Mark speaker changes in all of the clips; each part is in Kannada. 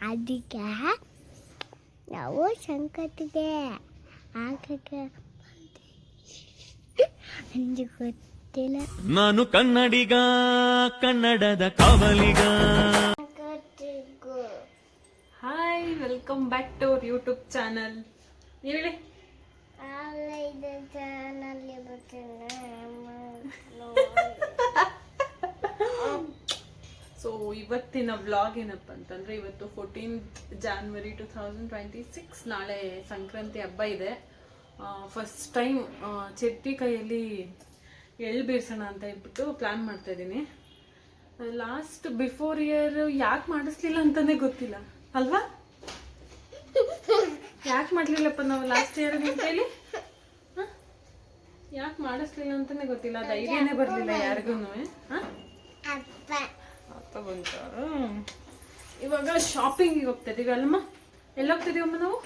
Speaker 1: ಅದಕ್ಕೆ ನಾವು ಸಂಕಟಿಗೆ ಆಗಕ್ಕೆ ನನಗೆ ಗೊತ್ತಿಲ್ಲ.
Speaker 2: ನಾನು ಕನ್ನಡಿಗ, ಕನ್ನಡದ ಕಾವಲಿಗ.
Speaker 3: Hi, welcome back to our YouTube channel. ನೀವು ಹೇಳಿ. ಸೊ ಇವತ್ತಿನ ವ್ಲಾಗ್ ಏನಪ್ಪ ಅಂತಂದ್ರೆ, ಇವತ್ತು 14th January 2026. ನಾಳೆ ಸಂಕ್ರಾಂತಿ ಹಬ್ಬ ಇದೆ. ಫಸ್ಟ್ ಟೈಮ್ ಚೆಟ್ಟಿ ಕೈಯಲ್ಲಿ ಎಳ್ಳು ಬೀರ್ಸೋಣ ಅಂತ ಹೇಳ್ಬಿಟ್ಟು ಪ್ಲಾನ್ ಮಾಡ್ತಾ ಇದ್ದೀನಿ. ಲಾಸ್ಟ್ ಬಿಫೋರ್ ಇಯರ್ ಯಾಕೆ ಮಾಡಿಸ್ಲಿಲ್ಲ ಅಂತಾನೆ ಗೊತ್ತಿಲ್ಲ ಅಲ್ವಾ? ಯಾಕೆ ಮಾಡ್ಲಿಲ್ಲಪ್ಪ ನಾವು ಲಾಸ್ಟ್ ಇಯರ್ ನಿಮ್ಮ ಕೈಲಿ? ಯಾಕೆ ಮಾಡಿಸ್ಲಿಲ್ಲ ಅಂತಾನೆ ಗೊತ್ತಿಲ್ಲ, ಧೈರ್ಯನೇ ಬರ್ಲಿಲ್ಲ ಯಾರಿಗೂ. ಅಪ್ಪ ಬಂತ. ಇವಾಗ ಶಾಪಿಂಗಿಗೆ ಹೋಗ್ತಾ ಇದೀವಿ ಅಲ್ಲಮ್ಮ? ಎಲ್ಲಿ ಹೋಗ್ತಾ ಇದೀವಮ್ಮ ನಾವು?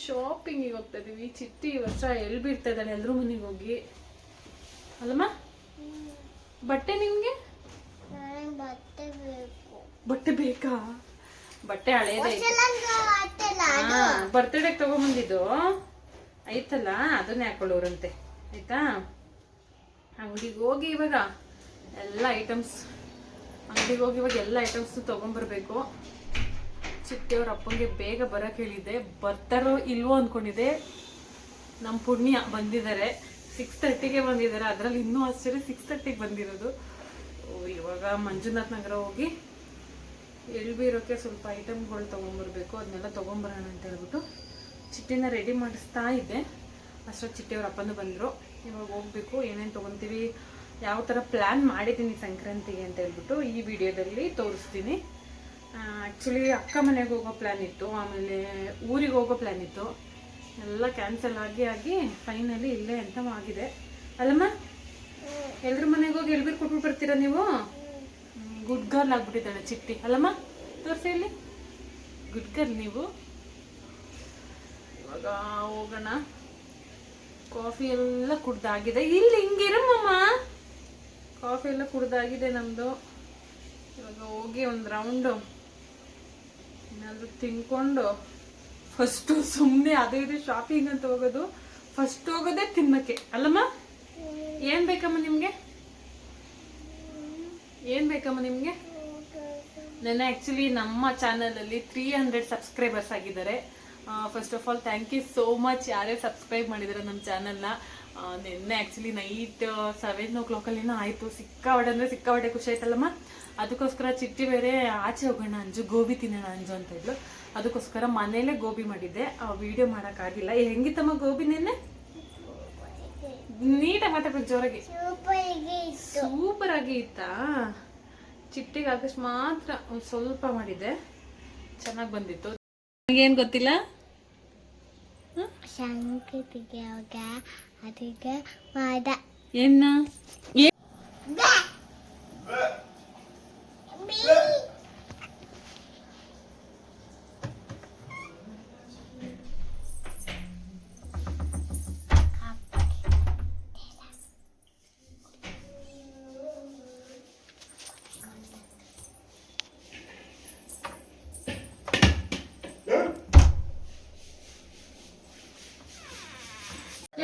Speaker 3: ಶಾಪಿಂಗಿಗೆ ಹೋಗ್ತಾ ಇದೀವಿ. ಚಿಟ್ಟಿ ಈ ವರ್ಷ ಎಲ್ಲಿ ಬೀರ್ತಾ ಇದ್ದಾಳೆ ಎಲ್ಲರೂ ಮನೆಗೆ ಹೋಗಿ ಅಲ್ಲಮ್ಮ? ಬಟ್ಟೆ ನಿಮ್ಗೆ ಬಟ್ಟೆ ಬೇಕಾ? ಬಟ್ಟೆ ಹಳೇದ ಬರ್ತ್ಡೇಗೆ ತಗೊಂಬಂದಿದ್ದು ಐತಲ್ಲ, ಅದನ್ನೇ ಹಾಕೊಳ್ಳೋರಂತೆ. ಆಯ್ತಾ? ಅಂಗಡಿಗೆ ಹೋಗಿ ಇವಾಗ ಎಲ್ಲ ಐಟಮ್ಸ್ ತಗೊಂಡ್ಬರ್ಬೇಕು. ಚಿಟ್ಟಿಯವ್ರ ಅಪ್ಪಂಗೆ ಬೇಗ ಬರಕ್ಕೆ ಹೇಳಿದ್ದೆ. ಬರ್ತಾರೋ ಇಲ್ವೋ ಅಂದ್ಕೊಂಡಿದ್ದೆ. ನಮ್ಮ ಪುಣ್ಯ ಬಂದಿದ್ದಾರೆ. 6:30ಗೆ ಬಂದಿದ್ದಾರೆ. ಅದರಲ್ಲಿ ಇನ್ನೂ ಆಶ್ಚರ್ಯ 6:30ಗೆ ಬಂದಿರೋದು. ಇವಾಗ ಮಂಜುನಾಥ್ ನಗರ ಹೋಗಿ ಎಳ್ಬೀರೋಕ್ಕೆ ಸ್ವಲ್ಪ ಐಟಮ್ಗಳು ತೊಗೊಂಬರ್ಬೇಕು. ಅದನ್ನೆಲ್ಲ ತೊಗೊಂಬರೋಣ ಅಂತ ಹೇಳ್ಬಿಟ್ಟು ಚಿಟ್ಟಿನ ರೆಡಿ ಮಾಡಿಸ್ತಾ ಇದ್ದೆ. ಅಷ್ಟೊತ್ತು ಚಿಟ್ಟಿಯವ್ರ ಅಪ್ಪನೂ ಬಂದರು. ಇವಾಗ ಹೋಗ್ಬೇಕು. ಏನೇನು ತೊಗೊತೀವಿ, ಯಾವ ಥರ ಪ್ಲ್ಯಾನ್ ಮಾಡಿದ್ದೀನಿ ಸಂಕ್ರಾಂತಿಗೆ ಅಂತ ಹೇಳ್ಬಿಟ್ಟು ಈ ವಿಡಿಯೋದಲ್ಲಿ ತೋರಿಸ್ತೀನಿ. ಆ್ಯಕ್ಚುಲಿ ಅಕ್ಕ ಮನೆಗೆ ಹೋಗೋ ಪ್ಲ್ಯಾನ್ ಇತ್ತು, ಆಮೇಲೆ ಊರಿಗೆ ಹೋಗೋ ಪ್ಲ್ಯಾನ್ ಇತ್ತು. ಎಲ್ಲ ಕ್ಯಾನ್ಸಲ್ ಆಗಿ ಫೈನಲಿ ಇಲ್ಲೇ ಅಂತ ಆಗಿದೆ ಅಲ್ಲಮ್ಮ? ಎಲ್ರ ಮನೆಗೆ ಹೋಗಿ ಎಳ್ಬೀರು ಕೊಟ್ಬಿಟ್ಟು ಬರ್ತೀರಾ ನೀವು? ಗುಡ್ ಗರ್ಲ್ ಆಗ್ಬಿಟ್ಟಿದ್ದಾಳೆ ಚಿಟ್ಟಿ ಅಲ್ಲಮ್ಮ? ತೋರಿಸಿ ಇಲ್ಲಿ, ಗುಡ್ ಗರ್ಲ್ ನೀವು. ಇವಾಗ ಹೋಗೋಣ. ಕಾಫಿ ಎಲ್ಲ ಕುಡ್ದಾಗಿದೆ. ಇಲ್ಲಿ ಹಿಂಗಿರಮ್ಮ, ಕಾಫಿ ಎಲ್ಲ ಕುಡ್ದಾಗಿದೆ ನಮ್ಮದು. ಇವಾಗ ಹೋಗಿ ಒಂದು ರೌಂಡು ಏನಾದರೂ ತಿನ್ಕೊಂಡು ಫಸ್ಟು ಸುಮ್ಮನೆ ಅದು ಇದು ಶಾಪಿಂಗ್ ಅಂತ ಹೋಗೋದು. ಫಸ್ಟ್ ಹೋಗೋದೇ ತಿನ್ನಕ್ಕೆ ಅಲ್ಲಮ್ಮ? ಏನು ಬೇಕಮ್ಮ ನಿಮಗೆ? ನೆನ್ನೆ ಆ್ಯಕ್ಚುಲಿ ನಮ್ಮ ಚಾನಲಲ್ಲಿ 300 ಸಬ್ಸ್ಕ್ರೈಬರ್ಸ್ ಆಗಿದ್ದಾರೆ. First of all thank you so much ಯಾರೇ ಸಬ್ಸ್ಕ್ರೈಬ್ ಮಾಡಿದ್ದಾರೆ ನಮ್ಮ ಚಾನಲ್ನ. ನಿನ್ನೆ ಆ್ಯಕ್ಚುಲಿ ನೈಟ್ 7 o'clock ಆಯಿತು. ಸಿಕ್ಕಾಪಟ್ಟೆ ಖುಷಿ ಆಯ್ತಲ್ಲಮ್ಮ? ಅದಕ್ಕೋಸ್ಕರ ಚಿಟ್ಟಿ ಬೇರೆ ಆಚೆ ಹೋಗೋಣ ಅಂಜು, ಗೋಬಿ ತಿನ್ನೋಣ ಅಂಜು ಅಂತ ಇದ್ಲು. ಅದಕ್ಕೋಸ್ಕರ ಮನೇಲೇ ಗೋಬಿ ಮಾಡಿದ್ದೆ. ವಿಡಿಯೋ ಮಾಡೋಕ್ಕಾಗಿಲ್ಲ. ಹೆಂಗಿತ್ತಮ್ಮ ಗೋಬಿ ನೆನ್ನೆ? ನೀಟಾಗಿ ಮಾತಾಡ್ಬೇಕು, ಜೋರಾಗಿ. ಸೂಪರ್ ಆಗಿ ಇತ್ತಾ? ಚಿಟ್ಟಿಗೆ ಆಗಷ್ಟು ಮಾತ್ರ ಒಂದು ಸ್ವಲ್ಪ ಮಾಡಿದ್ದೆ, ಚೆನ್ನಾಗಿ ಬಂದಿತ್ತು. ನನಗೇನು ಗೊತ್ತಿಲ್ಲ. ಏನ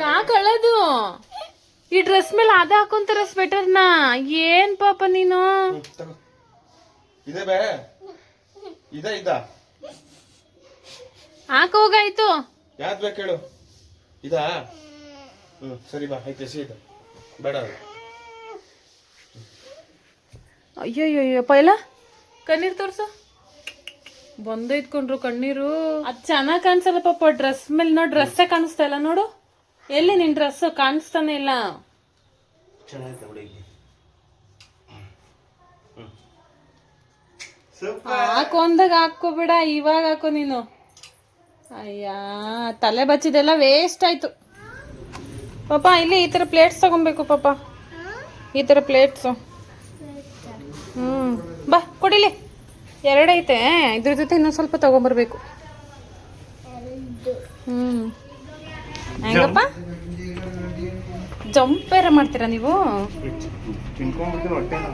Speaker 3: ಯಾಕೆ ಅಳದು? ಈ ಡ್ರೆಸ್ ಮೇಲೆ ಅದ ಹಾಕೊಂತಾರ ಸ್ವೆಟರ್ನ. ಏನ್ ಪಾಪ ನೀನು? ಹಾಕ ಹೋಗಾಯ್ತು.
Speaker 4: ಯಾವ್ದು ಬೇಕು ಹೇಳು. ಇದಾ? ಸರಿ ಬಾ, ಐತೆ ಸೀದ ಬೇಡ.
Speaker 3: ಅಯ್ಯೋ ಪೈಲ ಕಣ್ಣೀರ್ ತೋರ್ಸು. ಬಂದು ಇಟ್ಕೊಂಡ್ರು ಕಣ್ಣೀರು. ಅದ್ ಚೆನ್ನಾಗ್ ಕಾಣಿಸಲ್ಲ ಪಾಪ ಡ್ರೆಸ್ ಮೇಲೆ. ನೋಡ್, ಡ್ರೆಸ್ಸೇ ಕಾಣಿಸ್ತಾ ಇಲ್ಲ ನೋಡು. ಎಲ್ಲಿ ನಿನ್ ಡ್ರೆಸ್ ಕಾಣಿಸ್ತಾನೆ ಇಲ್ಲ. ಹಾಕೊಂದಾಗ ಹಾಕೋಬೇಡ, ಇವಾಗ ಹಾಕೋ ನೀನು. ಅಯ್ಯ, ತಲೆ ಬಚ್ಚಿದೆಲ್ಲ ವೇಸ್ಟ್ ಆಯ್ತು ಪಾಪ. ಇಲ್ಲಿ ಈ ತರ ಪ್ಲೇಟ್ಸ್ ತಗೊಬೇಕು ಪಾಪ, ಈ ತರ ಪ್ಲೇಟ್ಸ್. ಬಾ ಕೊಡಿಲಿ. 2 ಐತೆ, ಇದ್ರ ಜೊತೆ ಇನ್ನೊಂದು ಸ್ವಲ್ಪ ತಗೊಂಬರ್ಬೇಕು. ಹೆಂಗಪ್ಪ? ಜಂಪೇರ ಮಾಡ್ತೀರಾ ನೀವು?
Speaker 4: ತಿನ್ಕೊಂಡ್ಬಿಡ್ತೀನಿ ಹೊಟ್ಟೆನ.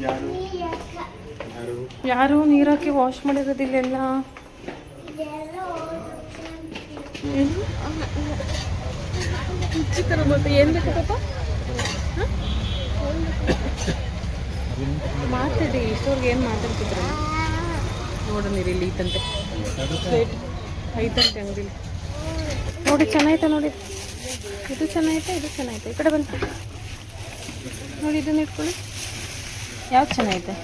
Speaker 4: ಯಾರು
Speaker 3: ಯಾರು ನೀರಾಕಿ ವಾಶ್ ಮಾಡಿರೋದಿಲ್ಲೆಲ್ಲ. ಏನು ಚಿಕ್ಕರ ಮತ್ತೆ ಏನು ಬೇಕು ಪಾಪ? ಮಾತಾಡಿ ಇಷ್ಟವ್ರಿಗೆ ಏನು ಮಾತಾಡ್ತಿದ್ರು ನೋಡೋಣ ಇಲ್ಲಿ ಐತಂತೆ ಪ್ಲೇಟ್ ಐತಂತೆ ಅಂಗಡಿಲಿ. ನೋಡಿ ಚೆನ್ನಾಯ್ತಾ ನೋಡಿ, ಇದು ಚೆನ್ನಾಯ್ತಾ ಇದು ಚೆನ್ನಾಯ್ತಾ. ಈ ಕಡೆ ಬಂತು ನೋಡಿ, ಇದನ್ನ ಇಟ್ಕೊಳ್ಳಿ. ಯಾವ್ದು ಚೆನ್ನಾಗೈತೆ?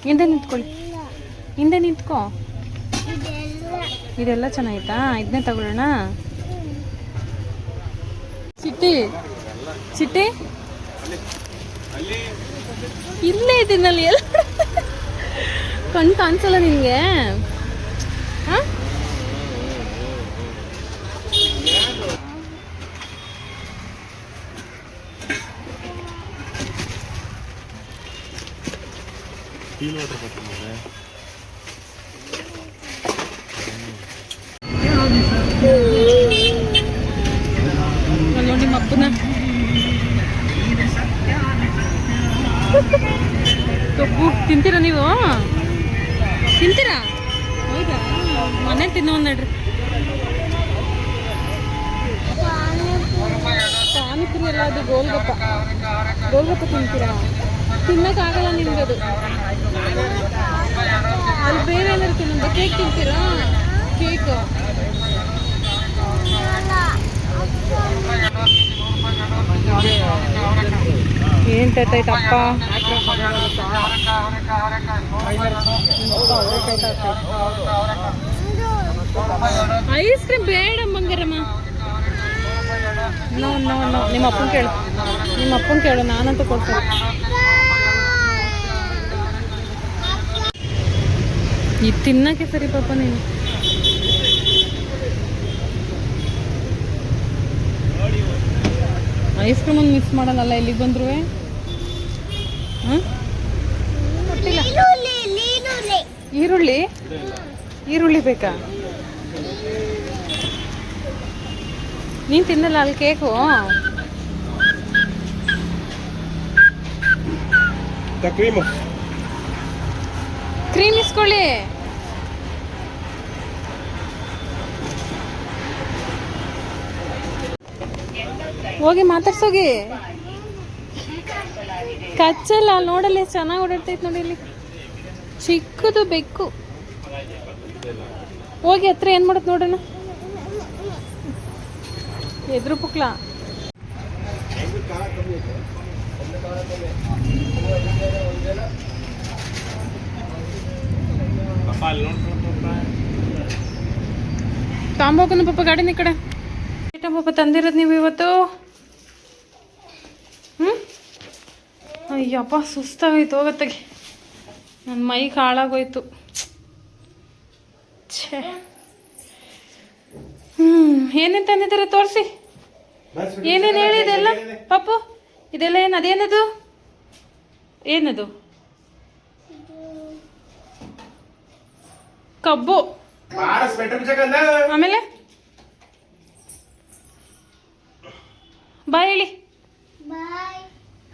Speaker 3: ಹಿಂದೆ ನಿಂತ್ಕೊಳ್ಳಿ, ಹಿಂದೆ ನಿಂತ್ಕೋ. ಇದೆಲ್ಲ ಚೆನ್ನಾಯ್ತಾ? ಇದನ್ನೇ ತಗೊಳ್ಳೋಣ. ಚಿಟ್ಟಿ ಚಿಟ್ಟಿ ಇಲ್ಲೇ ಇದೀನಲ್ಲಿ ಎಲ್ಲ ಕಣ್ ಕಾಣಿಸಲ್ಲ ನಿನಗೆ? ಹಾಂ ನೋಡಿ ನಿಮ್ಮ ಅಪ್ಪನ ಕಬ್ಬು ತಿಂತೀರಾ ನೀವು? ತಿಂತೀರಾ? ಹೌದಾ? ಮನೆ ತಿನ್ನೋ ನಡ್ರಿ. ಪಾನಿಪುರಿ ಎಲ್ಲ ಅದು ಗೋಲ್ಗಪ್ಪ ತಿಂತೀರಾ? ತಿನ್ನೋಕ್ಕಾಗಲ್ಲ ನಿಮ್ಗೆ ಅದು. ಅಲ್ಲಿ ಬೇರೆ ಏನಾದ್ರು ತಿನ್ನೋದು. ಕೇಕ್ ತಿಂತೀರಾ? ಕೇಕ್ ಏನು ತೈತಪ್ಪ? ಐಸ್ ಕ್ರೀಮ್ ಬೇಡ ಮಂಗರಮ್ಮ. ನೋ ನೋ ನೋ, ನಿಮ್ಮ ಅಪ್ಪನ ಕೇಳು, ನಾನಂತೂ ಕೊಡ್ತೇನೆ. ಇದು ತಿನ್ನಕ್ಕೆ ಸರಿ ಪಾಪ ನೀನು. ಐಸ್ ಕ್ರೀಮ್ ಒಂದು ಮಿಕ್ಸ್ ಮಾಡಲ್ಲ ಇಲ್ಲಿಗೆ ಬಂದ್ರು. ಈರುಳ್ಳಿ ಬೇಕಾ? ನೀನು ತಿನ್ನಲ್ಲ ಅಲ್ಲಿ ಕೇಕು? ಕ್ರೀಮ್ ಇಸ್ಕೊಳ್ಳಿ. ಹೋಗಿ ಮಾತಾಡ್ಸೋಗಿ. ಕಚ್ಚಲ್ಲ ಅಲ್ಲಿ ನೋಡಲ್ಲಿ ಚೆನ್ನಾಗಿ ಓಡಾಡ್ತೈತೆ ನೋಡಿ. ಇಲ್ಲಿ ಚಿಕ್ಕದು ಬೆಕ್ಕು. ಹೋಗಿ ಹತ್ರ ಏನು ಮಾಡುತ್ತೆ ನೋಡೋಣ. ಎದುರು ಪುಕ್ಲ. ತಾಂಬೋಕನ ಪಾಪ ಗಾಡಿನ ಈ ಕಡೆ ಪಾಪ ತಂದಿರೋದು ನೀವು ಇವತ್ತು. ಅಯ್ಯಪ್ಪ ಸುಸ್ತಾಗೋಯ್ತು. ಹೋಗತ್ತಾಗೆ ನನ್ನ ಮೈ ಹಾಳಾಗೋಯ್ತು. ಛೇ. ಏನೇನು ತಂದಿದ್ದಾರೆ ತೋರಿಸಿ. ಏನೇನು ಹೇಳಿ ಇದೆಲ್ಲ ಪಾಪು? ಇದೆಲ್ಲ ಏನು? ಅದೇನದು? ಏನದು? ಕಬ್ಬು. ಆಮೇಲೆ ಬಾಯ್ ಹೇಳಿ.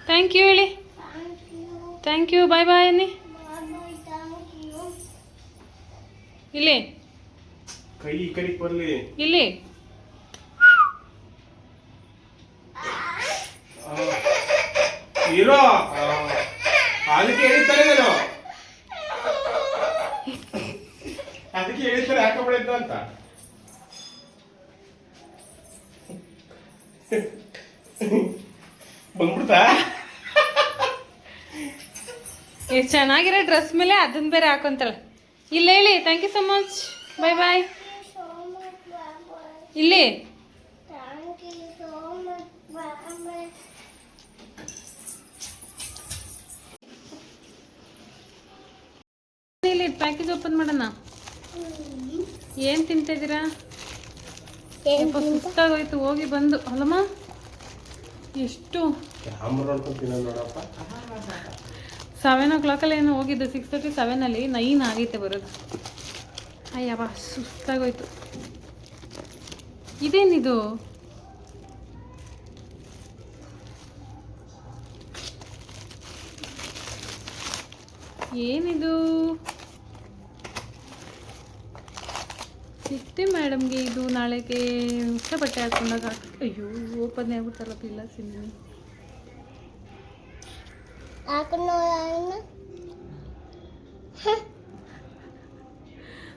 Speaker 3: ಥ್ಯಾಂಕ್ ಯು ಹೇಳಿ. Thank you. ಬಾಯ್ ಬಾಯ್ ಅನ್ನಿ. ಇಲ್ಲಿ ಇಲ್ಲಿ
Speaker 4: ಇರೋ ಅದಕ್ಕೆ ಹೇಳಿರ್ತಾರೆ ನಾನು. ಅದಕ್ಕೆ ಹೇಳಿರ್ತಾರೆ ಹಾಕಬಿಡಿದ್ದು ಅಂತ. ಬಂದ್ಬಿಡ್ತಾ?
Speaker 3: ಎಷ್ಟು ಚೆನ್ನಾಗಿರೋ ಡ್ರೆಸ್ ಮೇಲೆ ಅದನ್ನ ಬೇರೆ ಹಾಕೊಂತಾಳೆ. ಇಲ್ಲ ಹೇಳಿ. Thank you so much. Bye bye. ಇಲ್ಲಿ ಇಲ್ಲಿ ಪ್ಯಾಕೇಜ್ ಓಪನ್ ಮಾಡೋಣ. ಏನು ತಿಂತಿದ್ದೀರಾ? ಸುಸ್ತಾಗೋಯ್ತು ಹೋಗಿ ಬಂದು. ಅಲ್ಲಮ್ಮ ಎಷ್ಟು 7 o'clock ಏನೋ ಹೋಗಿದ್ದು. 6:30 7 9 ಆಗೈತೆ ಬರೋದು. ಅಯ್ಯವ್ವ ಸುಸ್ತಾಗೋಯ್ತು. ಇದೇನಿದು? ಏನಿದು? ಸಿಕ್ತೆ ಮೇಡಮ್ಗೆ ಇದು ನಾಳೆಗೆ ಹೊಸ ಬಟ್ಟೆ ಹಾಕೊಂಡಾಗ. ಅಯ್ಯೋ ಓಪನ್ ಆಗ್ಬಿಡ್ತಲ್ಲ ಇಲ್ಲ ಸಿಂಧು.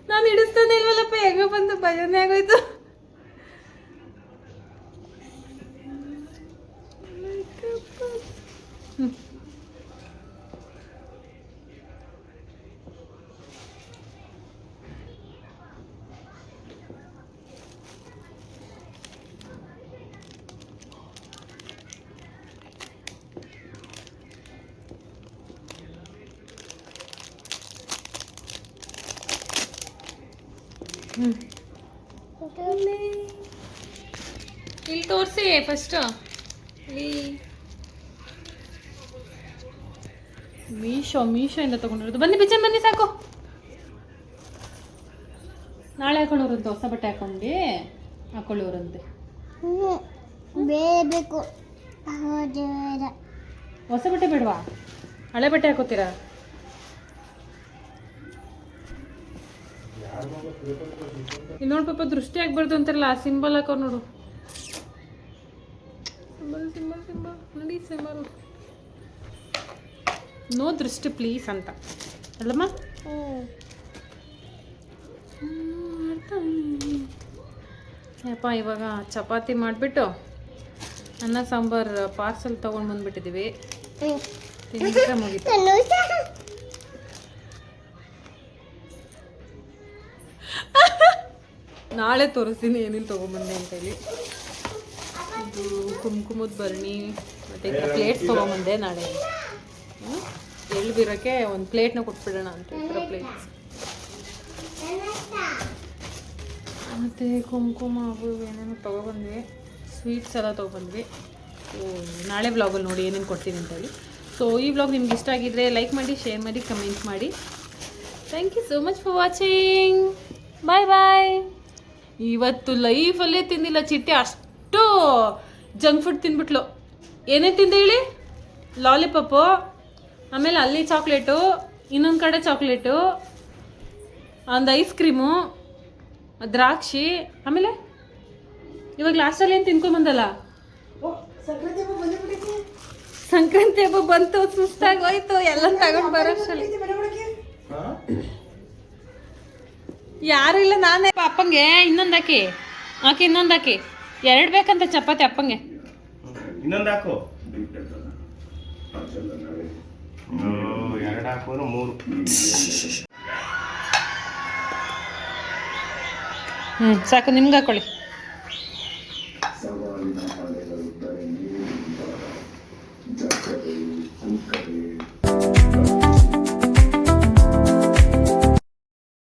Speaker 3: ನಾನು ಹಿಡಿಸ್ತಾನೆ ಇಲ್ವಲ್ಲಪ್ಪ, ಹೆಂಗ ಬಂದು ಭಯನೇ ಆಗೋಯ್ತು. ಇಲ್ಲಿ ತೋರಿಸಿ ಫಸ್ಟ್. ಮೀಶೋಯಿಂದ ತಗೊಂಡಿರೋದು. ಬನ್ನಿ ಬಿಚ್ಚನ್ ಬನ್ನಿ, ಸಾಕು. ನಾಳೆ ಹಾಕೊಳ್ಳೋರಂತೆ, ಹೊಸ ಬಟ್ಟೆ ಹಾಕೊಳ್ಳೋರಂತೆ.
Speaker 1: ಬೇಕು
Speaker 3: ಹೊಸ ಬಟ್ಟೆ ಬೇಡವಾ? ಹಳೆ ಬಟ್ಟೆ ಹಾಕೋತೀರಾ? ಇಲ್ಲಿ ನೋಡಿ ಪಾಪ, ದೃಷ್ಟಿ ಆಗ್ಬಾರ್ದು ಅಂತಾರಲ್ಲ, ಆ ಸಿಂಬಲ್ ಹಾಕೋ ನೋಡು. ಸಿಂಬಲ್ ನೋಡಿ, ಸಿಂಬಲ್. ನೋ ದೃಷ್ಟಿ ಪ್ಲೀಸ್ ಅಂತ ಅಲ್ಲಮ್ಮ. ಯಪ್ಪ, ಇವಾಗ ಚಪಾತಿ ಮಾಡಿಬಿಟ್ಟು ಅನ್ನ ಸಾಂಬಾರು ಪಾರ್ಸಲ್ ತೊಗೊಂಡು ಬಂದ್ಬಿಟ್ಟಿದ್ದೀವಿ. ತಿಂದ್ರೆ ಮುಗಿತು. ನಾಳೆ ತೋರಿಸ್ತೀನಿ ಏನೇನು ತೊಗೊಂಬಂದೆ ಅಂತೇಳಿ. ಇದು ಕುಂಕುಮದ ಭರಣಿ ಮತ್ತು ಪ್ಲೇಟ್ಸ್ ತೊಗೊಂಬಂದೆ. ನಾಳೆ ಎಳ್ಳು ಬೀರೋಕ್ಕೆ ಒಂದು ಪ್ಲೇಟ್ನ ಕೊಟ್ಬಿಡೋಣ ಅಂತ, ಈ ಥರ ಪ್ಲೇಟ್ಸ್. ಮತ್ತು ಕುಂಕುಮ ಅವು ಏನೇನು ತೊಗೊಬಂದ್ವಿ. ಸ್ವೀಟ್ಸ್ ಎಲ್ಲ ತೊಗೊಬಂದ್ವಿ. ನಾಳೆ ವ್ಲಾಗಲ್ಲಿ ನೋಡಿ ಏನೇನು ಕೊಡ್ತೀನಿ ಅಂತೇಳಿ. ಸೊ ಈ ವ್ಲಾಗ್ ನಿಮ್ಗೆ ಇಷ್ಟ ಆಗಿದ್ರೆ ಲೈಕ್ ಮಾಡಿ, ಶೇರ್ ಮಾಡಿ, ಕಮೆಂಟ್ ಮಾಡಿ. Thank you so much for watching. Bye bye. ಇವತ್ತು ಲೈಫಲ್ಲೇ ತಿಂದಿಲ್ಲ ಚಿಟ್ಟೆ, ಅಷ್ಟು ಜಂಕ್ ಫುಡ್ ತಿಂದ್ಬಿಟ್ಲು. ಏನೇನು ತಿಂದೆ ಹೇಳಿ? ಲಾಲಿಪಾಪು, ಆಮೇಲೆ ಅಲ್ಲಿ ಚಾಕ್ಲೇಟು, ಇನ್ನೊಂದು ಕಡೆ ಚಾಕ್ಲೇಟು, ಒಂದು ಐಸ್ ಕ್ರೀಮು, ದ್ರಾಕ್ಷಿ, ಆಮೇಲೆ ಇವಾಗ ಲಾಸ್ಟಲ್ಲಿ ಏನು ತಿನ್ಕೊಂಬಂದಲ್ಲ. ಸಂಕ್ರಾಂತಿ ಹಬ್ಬ ಬಂತು, ಸುಸ್ತಾಗಿ ಹೋಯ್ತು, ಎಲ್ಲ ತಗೊಂಡು ಬರೋಷ್ಟರಲ್ಲಿ. ಯಾರು ಇಲ್ಲ, ನಾನೇ. ಅಪ್ಪಂಗೆ ಇನ್ನೊಂದು ಹಾಕಿ, ಇನ್ನೊಂದು ಹಾಕಿ. 2 ಬೇಕಂತ ಚಪಾತಿ ಅಪ್ಪಂಗೆ.
Speaker 4: ಇನ್ನೊಂದು ಹಾಕು. 2 ಹಾಕೋರು 3.
Speaker 3: ಸಾಕು, ನಿಮ್ಗೆ ಹಾಕೊಳ್ಳಿ.
Speaker 5: ಸವಾಲಿನ ಅಲೆಗಳು ಧರಣಿ